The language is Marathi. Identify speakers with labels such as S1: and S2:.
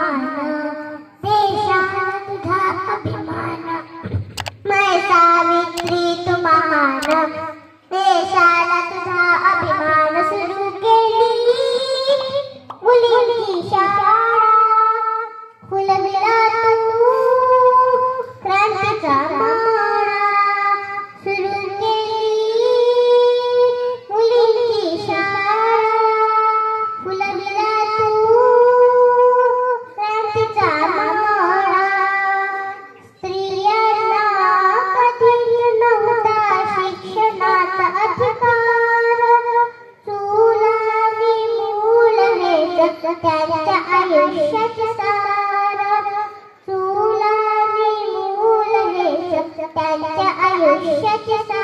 S1: मान, देशाला तुझा अभिमान. मै सावित्री तू महान, देशाला तुझा अभिमान. सुरू केली मुलींची शाळा, फुलविला तू क्रांतीचा माळा. सुरू केली मुलींची शाळा, फुलविला तू क्रांतीचा माळा. स्त्रियांना कधीच नव्हता शिक्षणाचा अधिकार. चूल आणि मूल हेच त्यांच्या आयुष्याचे सार. चूल आणि मूल हेच त्यांच्या आयुष्याचे सार.